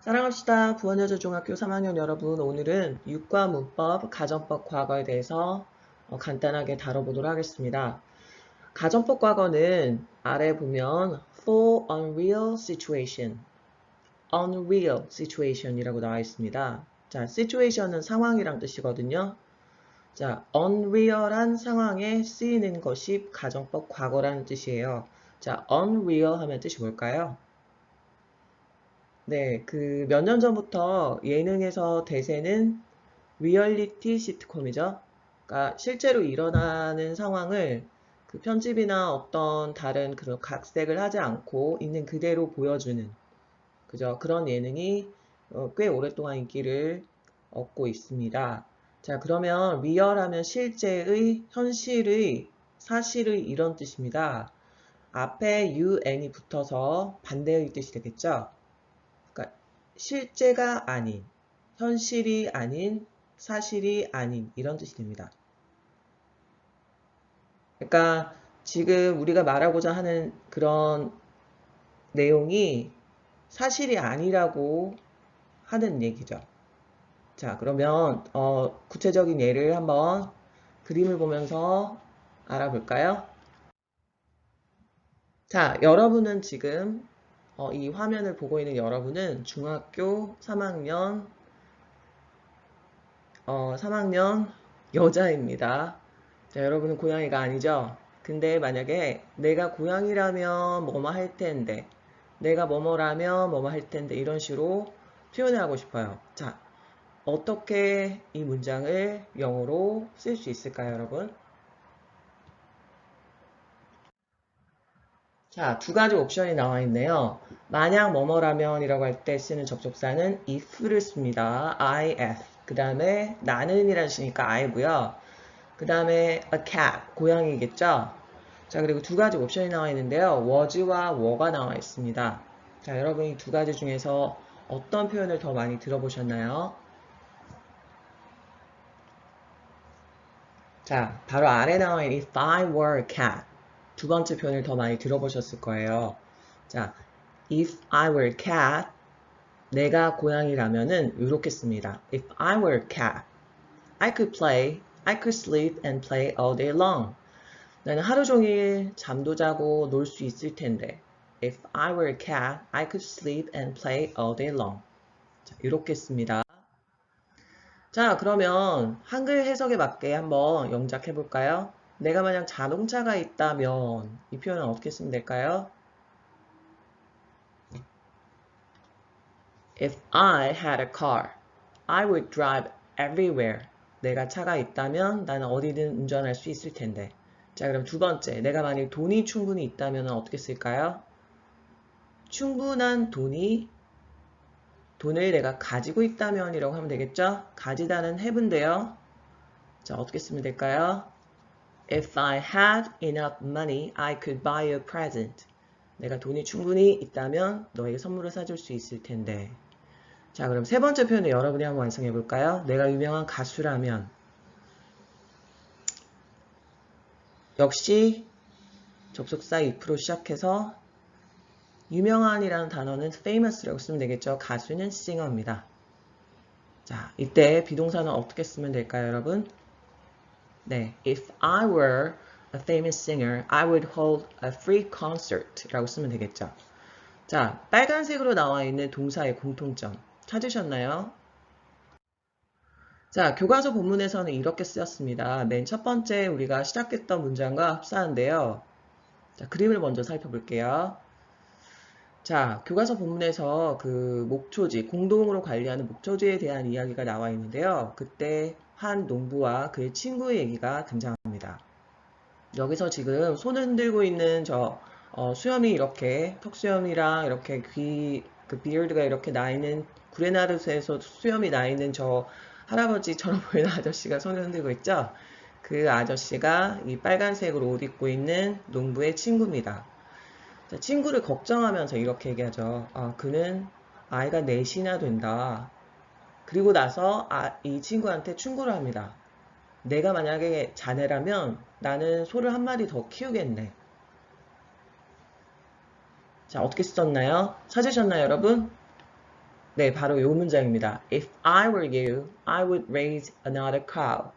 사랑합시다. 부원여자중학교 3학년 여러분, 오늘은 유과 문법, 가정법 과거에 대해서 간단하게 다뤄보도록 하겠습니다. 가정법 과거는 아래 보면 for unreal situation, unreal situation이라고 나와 있습니다. 자, situation은 상황이란 뜻이거든요. 자, unreal한 상황에 쓰이는 것이 가정법 과거라는 뜻이에요. 자, unreal 하면 뜻이 뭘까요? 네, 그 몇 년 전부터 예능에서 대세는 리얼리티 시트콤이죠. 그러니까 실제로 일어나는 상황을 그 편집이나 어떤 다른 그런 각색을 하지 않고 있는 그대로 보여주는 그죠? 그런 예능이 꽤 오랫동안 인기를 얻고 있습니다. 자, 그러면 리얼하면 실제의, 현실의, 사실의 이런 뜻입니다. 앞에 un이 붙어서 반대의 뜻이 되겠죠? 그러니까 실제가 아닌, 현실이 아닌, 사실이 아닌 이런 뜻이 됩니다. 그러니까 지금 우리가 말하고자 하는 그런 내용이 사실이 아니라고 하는 얘기죠. 자, 그러면 구체적인 예를 한번 그림을 보면서 알아볼까요? 자, 여러분은 지금 이 화면을 보고 있는 여러분은 중학교 3학년 3학년 여자입니다. 자, 여러분은 고양이가 아니죠? 근데 만약에 내가 고양이라면 뭐뭐 할 텐데, 내가 뭐뭐라면 뭐뭐 할 텐데, 이런 식으로 표현을 하고 싶어요. 자, 어떻게 이 문장을 영어로 쓸 수 있을까요, 여러분? 자, 두 가지 옵션이 나와 있네요. 만약 뭐뭐라면 이라고 할 때 쓰는 접속사는 if를 씁니다. if. 그 다음에 나는 이라는 시니까 I고요. 그 다음에 a cat, 고양이겠죠? 자, 그리고 두 가지 옵션이 나와 있는데요. was와 were가 나와 있습니다. 자, 여러분 이 두 가지 중에서 어떤 표현을 더 많이 들어보셨나요? 자, 바로 아래 나와 있는 if I were a cat. 두 번째 표현을 더 많이 들어보셨을 거예요. 자, if I were a cat, 내가 고양이라면은 이렇게 씁니다. If I were a cat, I could sleep and play all day long. 나는 하루 종일 잠도 자고 놀 수 있을 텐데. If I were a cat, I could sleep and play all day long. 자, 이렇게 씁니다. 자, 그러면 한글 해석에 맞게 한번 영작해 볼까요? 내가 만약 자동차가 있다면 이 표현은 어떻게 쓰면 될까요? If I had a car, I would drive everywhere. 내가 차가 있다면 나는 어디든 운전할 수 있을 텐데. 자, 그럼 두 번째. 내가 만약 돈이 충분히 있다면 어떻게 쓸까요? 충분한 돈을 내가 가지고 있다면 이라고 하면 되겠죠? 가지다는 have인데요. 자, 어떻게 쓰면 될까요? If I had enough money, I could buy a present. 내가 돈이 충분히 있다면 너에게 선물을 사줄 수 있을 텐데. 자, 그럼 세 번째 표현을 여러분이 한번 완성해 볼까요? 내가 유명한 가수라면 역시 접속사 if로 시작해서 유명한이라는 단어는 famous라고 쓰면 되겠죠. 가수는 singer입니다. 자, 이때 비동사는 어떻게 쓰면 될까요, 여러분? 네, if I were a famous singer, I would hold a free concert 라고 쓰면 되겠죠. 자, 빨간색으로 나와 있는 동사의 공통점 찾으셨나요? 자, 교과서 본문에서는 이렇게 쓰였습니다. 맨 첫 번째 우리가 시작했던 문장과 흡사한데요. 자, 그림을 먼저 살펴볼게요. 자, 교과서 본문에서 그 목초지, 공동으로 관리하는 목초지에 대한 이야기가 나와 있는데요. 그때 한 농부와 그의 친구의 얘기가 등장합니다. 여기서 지금 손을 흔들고 있는 수염이 이렇게, 턱수염이랑 이렇게 그 비어드가 이렇게 나 있는, 구레나루스에서 수염이 나 있는 저 할아버지처럼 보이는 아저씨가 손을 흔들고 있죠? 그 아저씨가 이 빨간색으로 옷 입고 있는 농부의 친구입니다. 자, 친구를 걱정하면서 이렇게 얘기하죠. 그는 아이가 넷이나 된다. 그리고 나서 이 친구한테 충고를 합니다. 내가 만약에 자네라면 나는 소를 한 마리 더 키우겠네. 자, 어떻게 썼나요? 찾으셨나요, 여러분? 네, 바로 이 문장입니다. If I were you, I would raise another cow.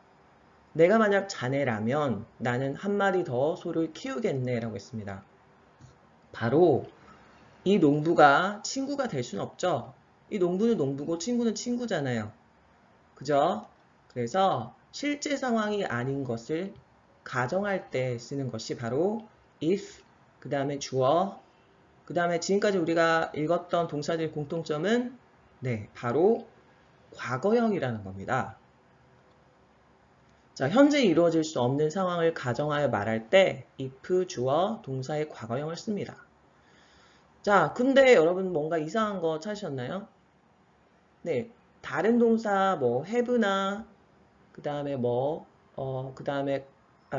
내가 만약 자네라면 나는 한 마리 더 소를 키우겠네 라고 했습니다. 바로 이 농부가 친구가 될 수는 없죠. 이 농부는 농부고 친구는 친구잖아요. 그죠? 그래서 실제 상황이 아닌 것을 가정할 때 쓰는 것이 바로 if, 그 다음에 주어, 그 다음에 지금까지 우리가 읽었던 동사들의 공통점은 네, 바로 과거형이라는 겁니다. 자, 현재 이루어질 수 없는 상황을 가정하여 말할 때 if, 주어, 동사의 과거형을 씁니다. 자, 근데 여러분 뭔가 이상한 거 찾으셨나요? 네, 다른 동사 뭐 have나 그 다음에 그 다음에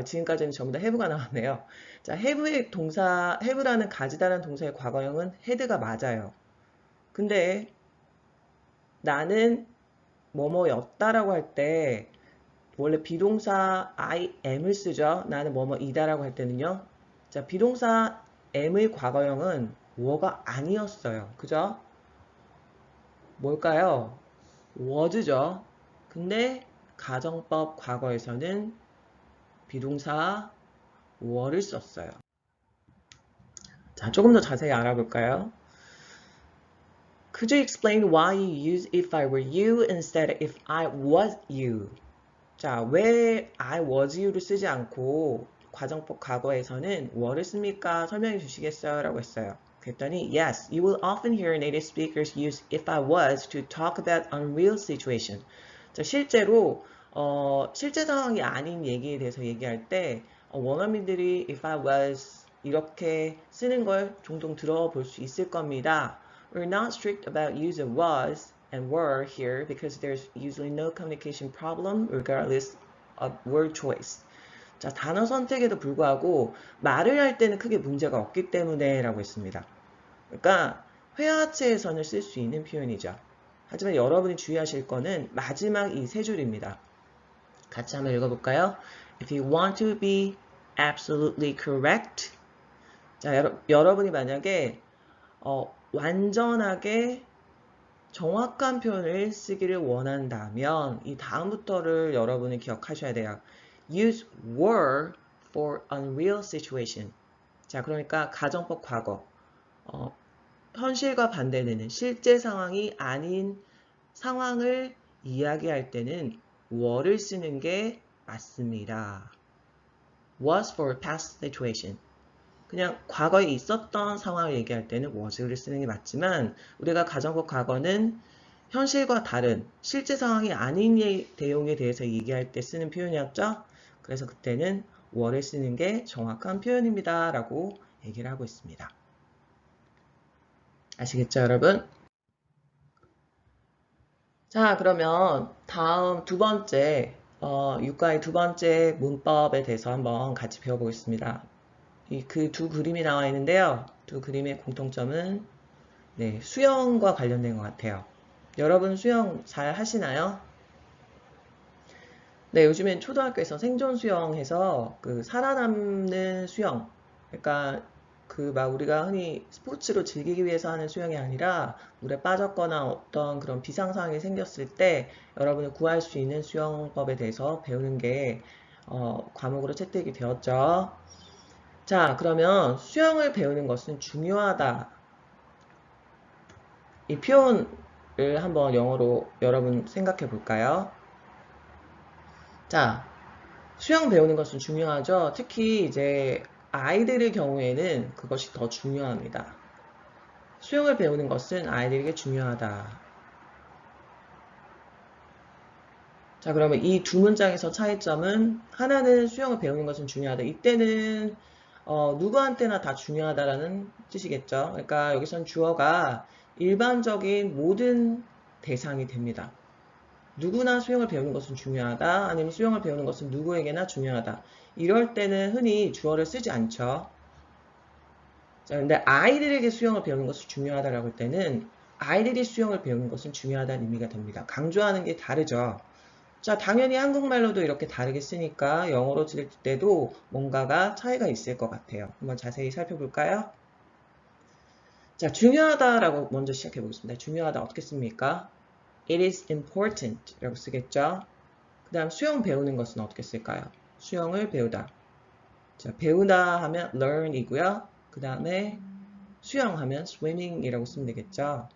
지금까지는 전부 다 have가 나왔네요. 자, have의 동사, have라는 가지다라는 동사의 과거형은 had가 맞아요. 근데 나는 뭐뭐였다라고 할 때 원래 비동사 I am을 쓰죠. 나는 뭐뭐이다라고 할 때는요. 자, 비동사 am의 과거형은 were 아니었어요. 그죠? 뭘까요? was죠. 근데 가정법 과거에서는 비동사 were를 썼어요. 자, 조금 더 자세히 알아볼까요? Could you explain why you use if I were you instead of if I was you? 자, 왜 I was you를 쓰지 않고 과정법 과거에서는 were를 씁니까? 설명해 주시겠어요? 라고 했어요. 그랬더니 yes, you will often hear native speakers use if I was to talk about unreal situation. 자, 실제로 실제 상황이 아닌 얘기에 대해서 얘기할 때 원어민들이 if I was 이렇게 쓰는 걸 종종 들어볼 수 있을 겁니다. We're not strict about use of was and were here because there's usually no communication problem regardless of word choice. 자, 단어 선택에도 불구하고 말을 할 때는 크게 문제가 없기 때문에 라고 했습니다. 그러니까 회화체에서는 쓸 수 있는 표현이죠. 하지만 여러분이 주의하실 거는 마지막 이 세 줄입니다. 같이 한번 읽어볼까요? If you want to be absolutely correct. 자, 여러분이 만약에 완전하게 정확한 표현을 쓰기를 원한다면 이 다음부터를 여러분이 기억하셔야 돼요. Use were for unreal situation. 자, 그러니까 가정법 과거. 현실과 반대되는 실제 상황이 아닌 상황을 이야기할 때는 were를 쓰는 게 맞습니다. Was for past situation. 그냥 과거에 있었던 상황을 얘기할 때는 was를 쓰는 게 맞지만 우리가 가정법 과거는 현실과 다른 실제 상황이 아닌 내용에 대해서 얘기할 때 쓰는 표현이었죠. 그래서 그때는 were를 쓰는 게 정확한 표현입니다. 라고 얘기를 하고 있습니다. 아시겠죠, 여러분? 자, 그러면 다음 두 번째, 육가의 두 번째 문법에 대해서 한번 같이 배워보겠습니다. 그 두 그림이 나와 있는데요. 두 그림의 공통점은 네, 수영과 관련된 것 같아요. 여러분 수영 잘 하시나요? 네, 요즘엔 초등학교에서 생존 수영해서 그 살아남는 수영, 그러니까 그 막 우리가 흔히 스포츠로 즐기기 위해서 하는 수영이 아니라 물에 빠졌거나 어떤 그런 비상 상황이 생겼을 때 여러분을 구할 수 있는 수영법에 대해서 배우는 게 과목으로 채택이 되었죠. 자, 그러면 수영을 배우는 것은 중요하다. 이 표현을 한번 영어로 여러분 생각해 볼까요? 자, 수영 배우는 것은 중요하죠. 특히 이제 아이들의 경우에는 그것이 더 중요합니다. 수영을 배우는 것은 아이들에게 중요하다. 자, 그러면 이 두 문장에서 차이점은 하나는 수영을 배우는 것은 중요하다. 이때는 누구한테나 다 중요하다라는 뜻이겠죠. 그러니까 여기선 주어가 일반적인 모든 대상이 됩니다. 누구나 수영을 배우는 것은 중요하다. 아니면 수영을 배우는 것은 누구에게나 중요하다. 이럴 때는 흔히 주어를 쓰지 않죠. 자, 근데 아이들에게 수영을 배우는 것이 중요하다라고 할 때는 아이들이 수영을 배우는 것은 중요하다는 의미가 됩니다. 강조하는 게 다르죠. 자, 당연히 한국말로도 이렇게 다르게 쓰니까 영어로 들을 때도 뭔가가 차이가 있을 것 같아요. 한번 자세히 살펴볼까요? 자, 중요하다라고 먼저 시작해 보겠습니다. 중요하다 어떻게 씁니까? It is important 라고 쓰겠죠. 그 다음 수영 배우는 것은 어떻게 쓸까요? 수영을 배우다. 자, 배우다 하면 learn이고요. 그 다음에 수영하면 swimming이라고 쓰면 되겠죠.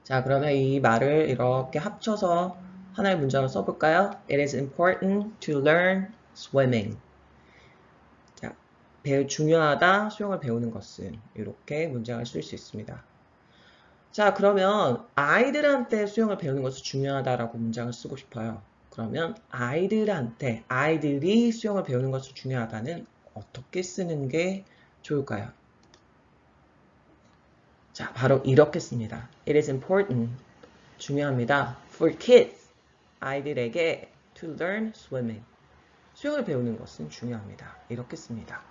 자, 그러면 이 말을 이렇게 합쳐서 하나의 문장을 써볼까요? It is important to learn swimming. 자, 중요하다, 수영을 배우는 것은 이렇게 문장을 쓸 수 있습니다. 자, 그러면 아이들한테 수영을 배우는 것이 중요하다라고 문장을 쓰고 싶어요. 그러면 아이들이 수영을 배우는 것이 중요하다는 어떻게 쓰는 게 좋을까요? 자, 바로 이렇게 씁니다. It is important, 중요합니다. For kids, 아이들에게 to learn swimming, 수영을 배우는 것은 중요합니다. 이렇게 씁니다.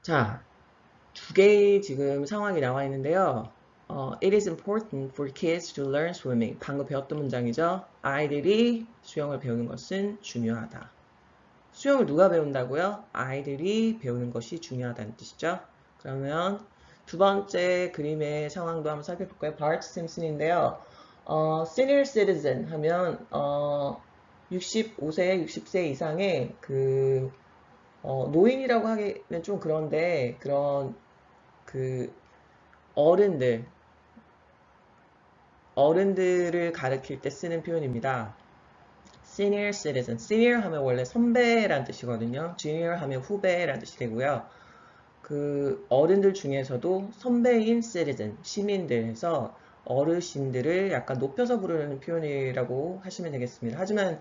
자, 두 개의 지금 상황이 나와 있는데요. It is important for kids to learn swimming. 방금 배웠던 문장이죠. 아이들이 수영을 배우는 것은 중요하다. 수영을 누가 배운다고요? 아이들이 배우는 것이 중요하다는 뜻이죠. 그러면 두 번째 그림의 상황도 한번 살펴볼까요? 바트 심슨인데요. senior citizen 하면 65세, 60세 이상의 노인이라고 하기는 좀 그런데 그런 그 어른들을 가리킬 때 쓰는 표현입니다. senior citizen. senior 하면 원래 선배란 뜻이거든요. junior 하면 후배란 뜻이 되고요. 그 어른들 중에서도 선배인 citizen, 시민들에서 어르신들을 약간 높여서 부르는 표현이라고 하시면 되겠습니다. 하지만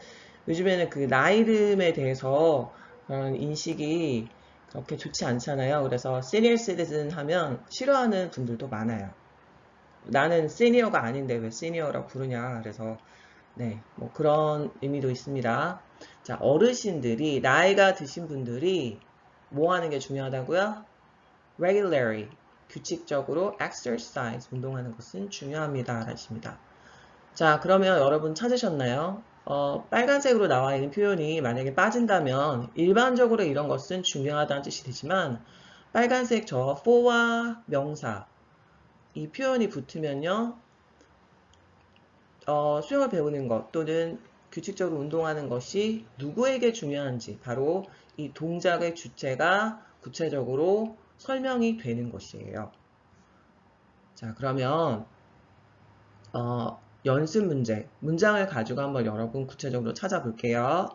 요즘에는 그 나이듦에 대해서 그런 인식이 그렇게 좋지 않잖아요. 그래서 senior citizen 하면 싫어하는 분들도 많아요. 나는 시니어가 아닌데 왜 시니어라고 부르냐. 그래서 네, 뭐 그런 의미도 있습니다. 자, 어르신들이 나이가 드신 분들이 뭐 하는 게 중요하다고요? regularly, 규칙적으로 exercise, 운동하는 것은 중요합니다. 라십니다. 자, 그러면 여러분 찾으셨나요? 빨간색으로 나와 있는 표현이 만약에 빠진다면 일반적으로 이런 것은 중요하다는 뜻이 되지만 빨간색 저 for와 명사 이 표현이 붙으면요. 수영을 배우는 것 또는 규칙적으로 운동하는 것이 누구에게 중요한지 바로 이 동작의 주체가 구체적으로 설명이 되는 것이에요. 자, 그러면 연습 문제, 문장을 가지고 한번 여러분 구체적으로 찾아볼게요.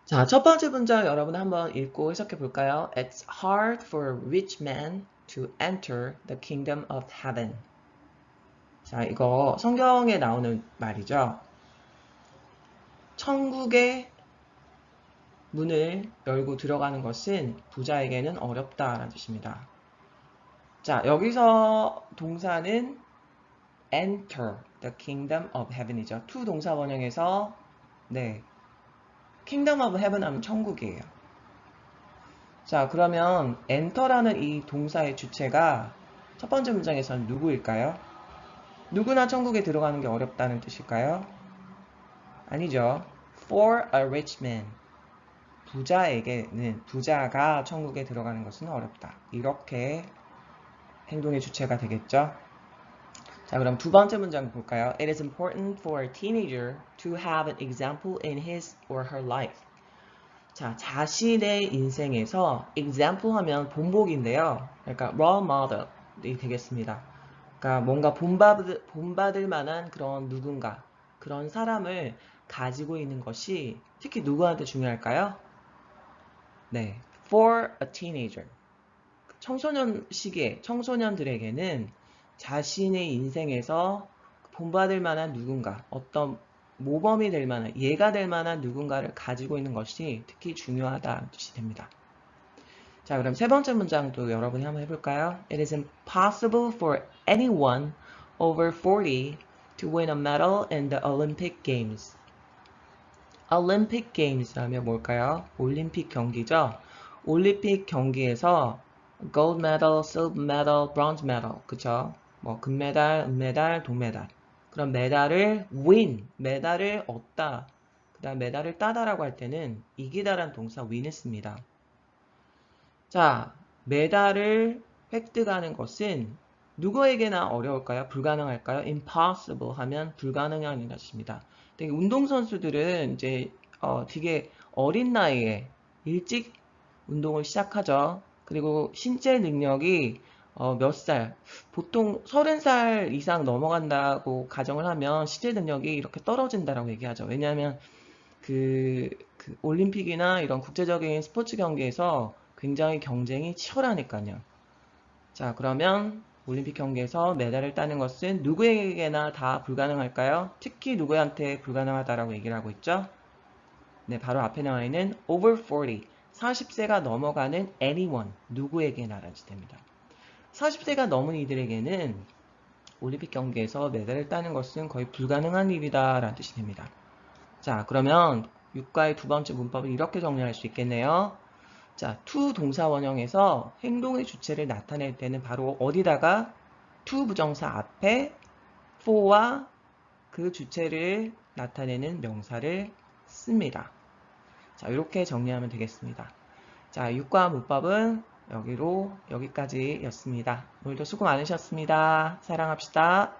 자, 첫 번째 문장 여러분 한번 읽고 해석해 볼까요? It's hard for a rich man to enter the kingdom of heaven. 자, 이거 성경에 나오는 말이죠. 천국의 문을 열고 들어가는 것은 부자에게는 어렵다라는 뜻입니다. 자, 여기서 동사는 enter the kingdom of heaven이죠. to 동사 원형에서 네, kingdom of heaven 하면 천국이에요. 자, 그러면 enter라는 이 동사의 주체가 첫 번째 문장에서는 누구일까요? 누구나 천국에 들어가는 게 어렵다는 뜻일까요? 아니죠. For a rich man. 부자가 천국에 들어가는 것은 어렵다. 이렇게 행동의 주체가 되겠죠. 자, 그럼 두 번째 문장 볼까요? It is important for a teenager to have an example in his or her life. 자, 자신의 인생에서 example 하면 본보기인데요. 그러니까 role model이 되겠습니다. 그러니까 뭔가 본받을 만한 그런 누군가, 그런 사람을 가지고 있는 것이 특히 누구한테 중요할까요? 네, for a teenager. 청소년 시기에 청소년들에게는 자신의 인생에서 본받을 만한 누군가, 어떤 모범이 될 만한, 예가 될 만한 누군가를 가지고 있는 것이 특히 중요하다는 뜻이 됩니다. 자, 그럼 세 번째 문장도 여러분이 한번 해볼까요? It is impossible for anyone over 40 to win a medal in the Olympic Games. Olympic Games 하면 뭘까요? 올림픽 경기죠. 올림픽 경기에서 gold medal, silver medal, bronze medal, 그쵸? 뭐 금메달, 은메달, 동메달. 그런 메달을 win, 메달을 얻다. 그 다음 메달을 따다라고 할 때는 이기다란 동사 win을 씁니다. 자, 메달을 획득하는 것은 누구에게나 어려울까요? 불가능할까요? impossible 하면 불가능한 것입니다. 되게 운동선수들은 이제 되게 어린 나이에 일찍 운동을 시작하죠. 그리고 신체 능력이 몇 살, 보통 30살 이상 넘어간다고 가정을 하면 신체 능력이 이렇게 떨어진다라고 얘기하죠. 왜냐하면 그 올림픽이나 이런 국제적인 스포츠 경기에서 굉장히 경쟁이 치열하니까요. 자, 그러면 올림픽 경기에서 메달을 따는 것은 누구에게나 다 불가능할까요? 특히 누구한테 불가능하다라고 얘기를 하고 있죠? 네, 바로 앞에 나와 있는 over 40, 40세가 넘어가는 anyone, 누구에게나 라는 뜻입니다. 40세가 넘은 이들에게는 올림픽 경기에서 메달을 따는 것은 거의 불가능한 일이다 라는 뜻이 됩니다. 자, 그러면 육가의 두 번째 문법을 이렇게 정리할 수 있겠네요. 자, to 동사 원형에서 행동의 주체를 나타낼 때는 바로 어디다가 to 부정사 앞에 for와 그 주체를 나타내는 명사를 씁니다. 자, 이렇게 정리하면 되겠습니다. 자, 육과 문법은 여기까지였습니다. 오늘도 수고 많으셨습니다. 사랑합시다.